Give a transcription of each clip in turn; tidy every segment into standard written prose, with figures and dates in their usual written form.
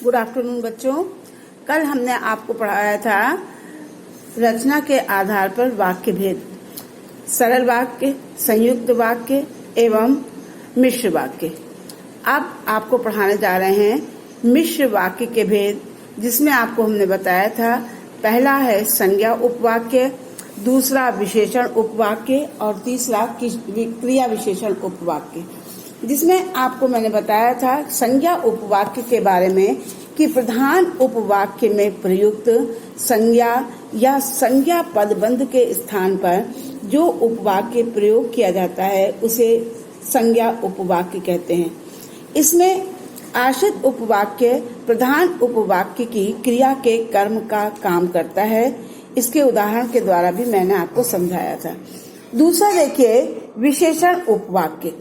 Good afternoon बच्चों। कल हमने आपको पढ़ाया था रचना के आधार पर वाक्य भेद, सरल वाक्य, संयुक्त वाक्य एवं मिश्र वाक्य। अब आपको पढ़ाने जा रहे हैं मिश्र वाक्य के भेद, जिसमें आपको हमने बताया था पहला है संज्ञा उपवाक्य, दूसरा विशेषण उपवाक्य और तीसरा क्रिया विशेषण उपवाक्य। जिसमें आपको मैंने बताया था संज्ञा उपवाक्य के बारे में कि प्रधान उपवाक्य में प्रयुक्त संज्ञा या संज्ञा पदबंध के स्थान पर जो उपवाक्य प्रयोग किया जाता है उसे संज्ञा उपवाक्य कहते हैं। इसमें आश्रित उपवाक्य प्रधान उपवाक्य की क्रिया के कर्म का काम करता है। इसके उदाहरण के द्वारा भी मैंने आपको समझाया था। दूसरा देखिए विशेषण उपवाक्य।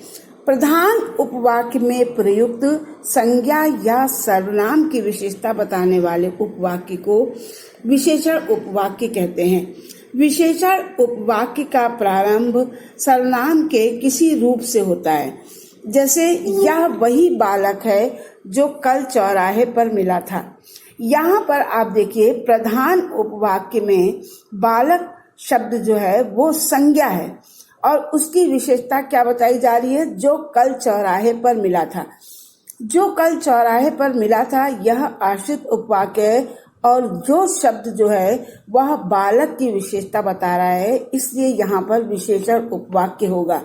प्रधान उपवाक्य में प्रयुक्त संज्ञा या सर्वनाम की विशेषता बताने वाले उपवाक्य को विशेषण उपवाक्य कहते हैं। विशेषण उपवाक्य का प्रारंभ सर्वनाम के किसी रूप से होता है, जैसे यह वही बालक है जो कल चौराहे पर मिला था। यहाँ पर आप देखिए प्रधान उपवाक्य में बालक शब्द जो है वो संज्ञा है और उसकी विशेषता क्या बताई जा रही है, जो कल चौराहे पर मिला था। जो कल चौराहे पर मिला था यह आश्रित उपवाक्य है और जो शब्द जो है वह बालक की विशेषता बता रहा है, इसलिए यहाँ पर विशेषण उपवाक्य होगा।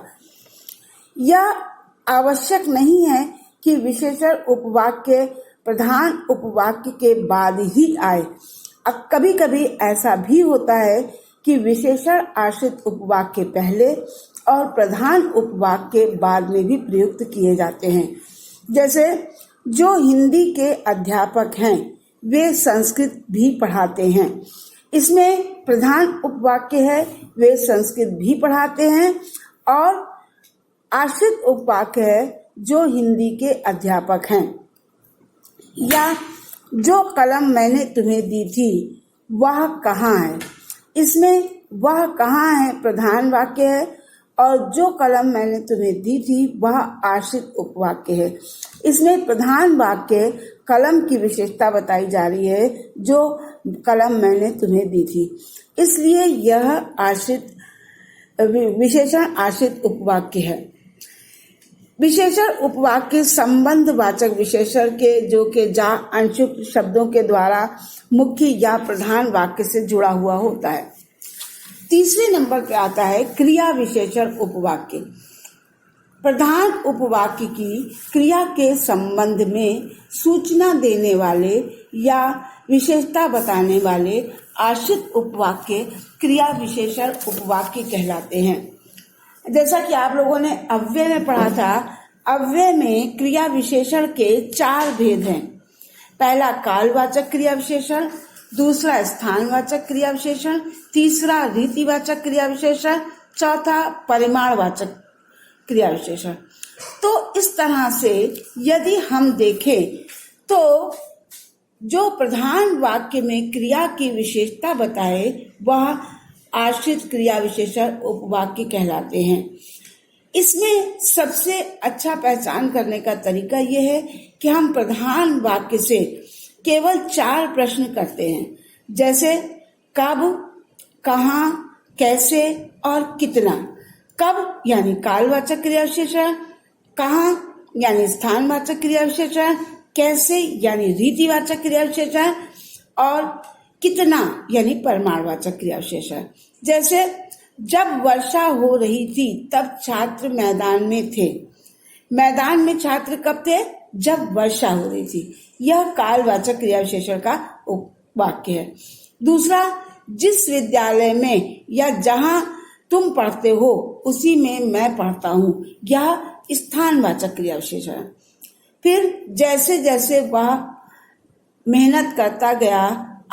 यह आवश्यक नहीं है कि विशेषण उपवाक्य प्रधान उपवाक्य के बाद ही आए। अब कभी कभी ऐसा भी होता है कि विशेषण आश्रित उपवाक्य पहले और प्रधान उपवाक्य बाद में भी प्रयुक्त किए जाते हैं। जैसे जो हिंदी के अध्यापक हैं वे संस्कृत भी पढ़ाते हैं। इसमें प्रधान उपवाक्य है वे संस्कृत भी पढ़ाते हैं और आश्रित उपवाक्य है जो हिंदी के अध्यापक हैं। या जो कलम मैंने तुम्हें दी थी वह कहाँ है। इसमें वह कहाँ है प्रधान वाक्य है और जो कलम मैंने तुम्हें दी थी वह आश्रित उपवाक्य है। इसमें प्रधान वाक्य कलम की विशेषता बताई जा रही है, जो कलम मैंने तुम्हें दी थी, इसलिए यह आश्रित विशेषण आश्रित उपवाक्य है। विशेषण उपवाक्य संबंध वाचक विशेषण के जो के जा अंशुक शब्दों के द्वारा मुख्य या प्रधान वाक्य से जुड़ा हुआ होता है। तीसरे नंबर पे आता है क्रिया विशेषण उपवाक्य। प्रधान उपवाक्य की क्रिया के संबंध में सूचना देने वाले या विशेषता बताने वाले आश्रित उपवाक्य क्रिया विशेषण उपवाक्य कहलाते हैं। जैसा कि आप लोगों ने अव्यय में पढ़ा था, अव्यय में क्रिया विशेषण के 4 भेद हैं। पहला कालवाचक क्रिया विशेषण, दूसरा स्थानवाचक क्रिया विशेषण, तीसरा रीतिवाचक क्रिया विशेषण, चौथा परिमाणवाचक क्रिया विशेषण। तो इस तरह से यदि हम देखें तो जो प्रधान वाक्य में क्रिया की विशेषता बताए वह आश्रित क्रिया विशेषण उपवाक्य कहलाते हैं। इसमें सबसे अच्छा पहचान करने का तरीका यह है कि हम प्रधान वाक्य से केवल 4 प्रश्न करते हैं, जैसे कब, कहाँ, कैसे और कितना। कब यानी कालवाचक क्रिया विशेषण, कहाँ यानी स्थानवाचक क्रिया विशेषण, कैसे यानी रीतिवाचक क्रिया विशेषण और कितना यानी परिमाणवाचक क्रिया विशेषण। जैसे जब वर्षा हो रही थी तब छात्र मैदान में थे। मैदान में छात्र कब थे, जब वर्षा हो रही थी। यह कालवाचक क्रिया विशेषण का वाक्य है। दूसरा, जिस विद्यालय में या जहां तुम पढ़ते हो उसी में मैं पढ़ता हूँ, यह स्थानवाचक क्रिया विशेषण। फिर जैसे जैसे वह मेहनत करता गया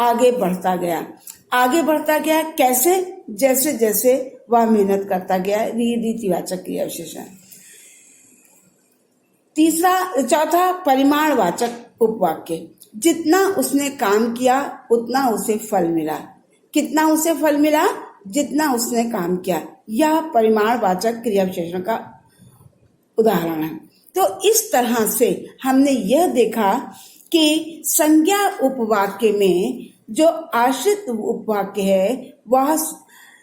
आगे बढ़ता गया। आगे बढ़ता गया कैसे, जैसे जैसे वह मेहनत करता गया, रीतिवाचक क्रिया विशेषण। चौथा परिमाणवाचक उपवाक्य। जितना उसने काम किया उतना उसे फल मिला। कितना उसे फल मिला, जितना उसने काम किया। यह परिमाणवाचक क्रिया विशेषण का उदाहरण है। तो इस तरह से हमने यह देखा कि संज्ञा उपवाक्य में जो आश्रित उपवाक्य है वह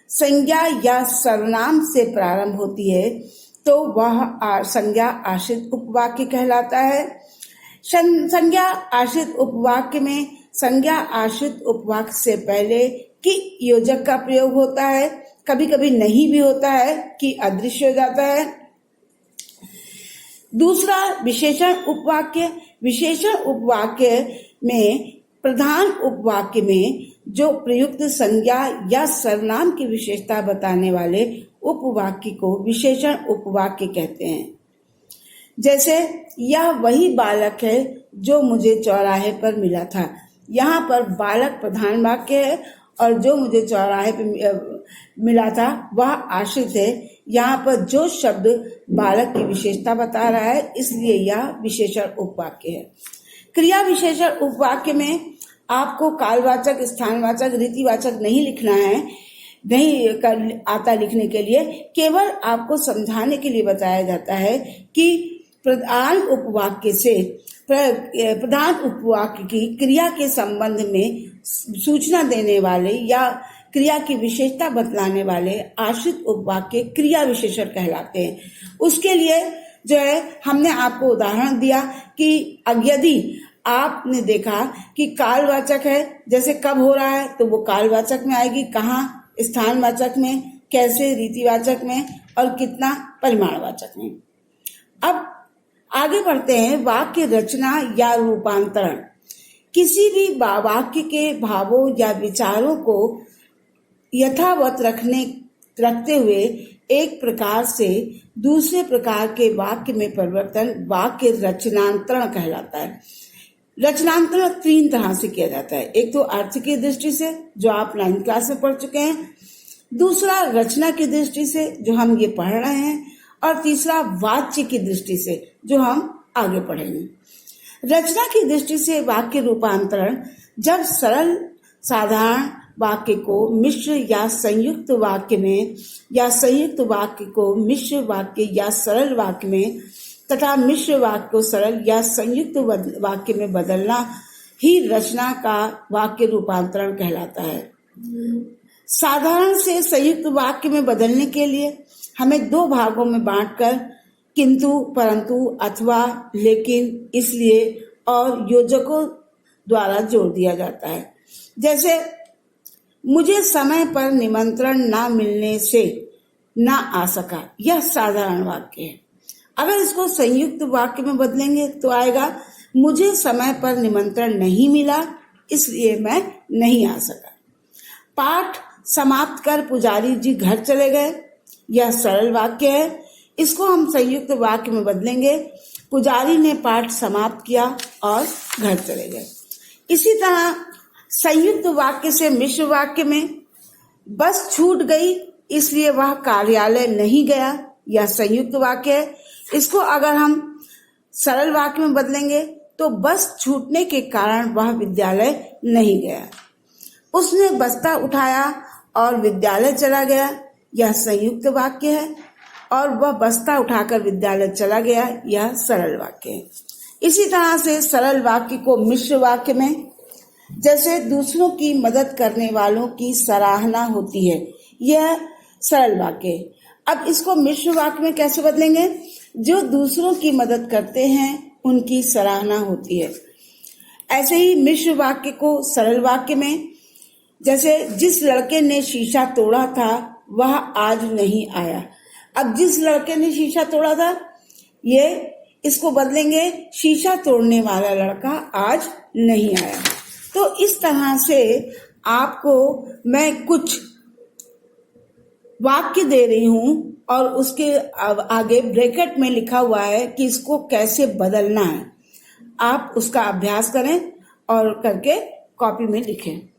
संज्ञा या सर्वनाम से प्रारंभ होती है तो वह संज्ञा आश्रित उपवाक्य कहलाता है। संज्ञा आश्रित उपवाक्य में संज्ञा आश्रित उपवाक्य से पहले कि योजक का प्रयोग होता है, कभी कभी नहीं भी होता है कि अदृश्य हो जाता है। दूसरा विशेषण उपवाक्य। विशेषण उपवाक्य में प्रधान उपवाक्य में जो प्रयुक्त संज्ञा या सर्वनाम की विशेषता बताने वाले उपवाक्य को विशेषण उपवाक्य कहते हैं। जैसे यह वही बालक है जो मुझे चौराहे पर मिला था। यहाँ पर बालक प्रधान वाक्य है और जो मुझे चौराहे पर मिला था वह आश्रित है। यहाँ पर जो शब्द बालक की विशेषता बता रहा है इसलिए यह विशेषण उपवाक्य है। क्रिया विशेषण उपवाक्य में आपको कालवाचक, स्थानवाचक, रीतिवाचक नहीं लिखना है, नहीं आता लिखने के लिए, केवल आपको समझाने के लिए बताया जाता है कि प्रधान उपवाक्य से प्रधान उपवाक्य की क्रिया के संबंध में सूचना देने वाले या क्रिया की विशेषता बतलाने वाले आश्रित उपवाक्य क्रिया विशेषण कहलाते हैं। उसके लिए जो है हमने आपको उदाहरण दिया कि यदि आपने देखा कि कालवाचक है, जैसे कब हो रहा है तो वो कालवाचक में आएगी, कहाँ, स्थानवाचक में, कैसे, रीतिवाचक में और कितना, परिमाणवाचक में। अब आगे बढ़ते हैं वाक्य रचना या रूपांतरण। किसी भी वाक्य के भावों या विचारों को यथावत रखते हुए एक प्रकार से दूसरे प्रकार के वाक्य में परिवर्तन वाक्य रचनांतरण कहलाता है। रचनांतरण 3 तरह से किया जाता है। एक तो अर्थ की दृष्टि से जो आप 9th क्लास में पढ़ चुके हैं, दूसरा रचना की दृष्टि से जो हम ये पढ़ रहे हैं, और तीसरा वाच्य की दृष्टि से जो हम आगे पढ़ेंगे। रचना की दृष्टि से वाक्य रूपांतरण जब सरल साधारण वाक्य को मिश्र या संयुक्त वाक्य में या संयुक्त वाक्य को मिश्र वाक्य या सरल वाक्य में तथा मिश्र वाक्य को सरल या संयुक्त वाक्य में बदलना ही रचना का वाक्य रूपांतरण कहलाता है। साधारण से संयुक्त वाक्य में बदलने के लिए हमें 2 भागों में बांटकर किंतु, परंतु, अथवा, लेकिन, इसलिए और योजकों द्वारा जोड़ दिया जाता है। जैसे मुझे समय पर निमंत्रण ना मिलने से ना आ सका, यह साधारण वाक्य है। अगर इसको संयुक्त वाक्य में बदलेंगे तो आएगा मुझे समय पर निमंत्रण नहीं मिला इसलिए मैं नहीं आ सका। पाठ समाप्त कर पुजारी जी घर चले गए, यह सरल वाक्य है। इसको हम संयुक्त वाक्य में बदलेंगे पुजारी ने पाठ समाप्त किया और घर चले गए। इसी तरह संयुक्त वाक्य से मिश्र वाक्य में बस छूट गई इसलिए वह कार्यालय नहीं गया, यह संयुक्त वाक्य है। इसको अगर हम सरल वाक्य में बदलेंगे तो बस छूटने के कारण वह विद्यालय नहीं गया। उसने बस्ता उठाया और विद्यालय चला गया, यह संयुक्त वाक्य है। और वह बस्ता उठाकर विद्यालय चला गया, यह सरल वाक्य है। इसी तरह से सरल वाक्य को मिश्र वाक्य में जैसे दूसरों की मदद करने वालों की सराहना होती है, यह सरल वाक्य है। अब इसको मिश्र वाक्य में कैसे बदलेंगे? जो दूसरों की मदद करते हैं उनकी सराहना होती है। ऐसे ही मिश्र वाक्य को सरल वाक्य में जैसे जिस लड़के ने शीशा तोड़ा था वह आज नहीं आया। अब जिस लड़के ने शीशा तोड़ा था, ये इसको बदलेंगे शीशा तोड़ने वाला लड़का आज नहीं आया। तो इस तरह से आपको मैं कुछ वाक्य दे रही हूं और उसके आगे ब्रैकेट में लिखा हुआ है कि इसको कैसे बदलना है। आप उसका अभ्यास करें और करके कॉपी में लिखें।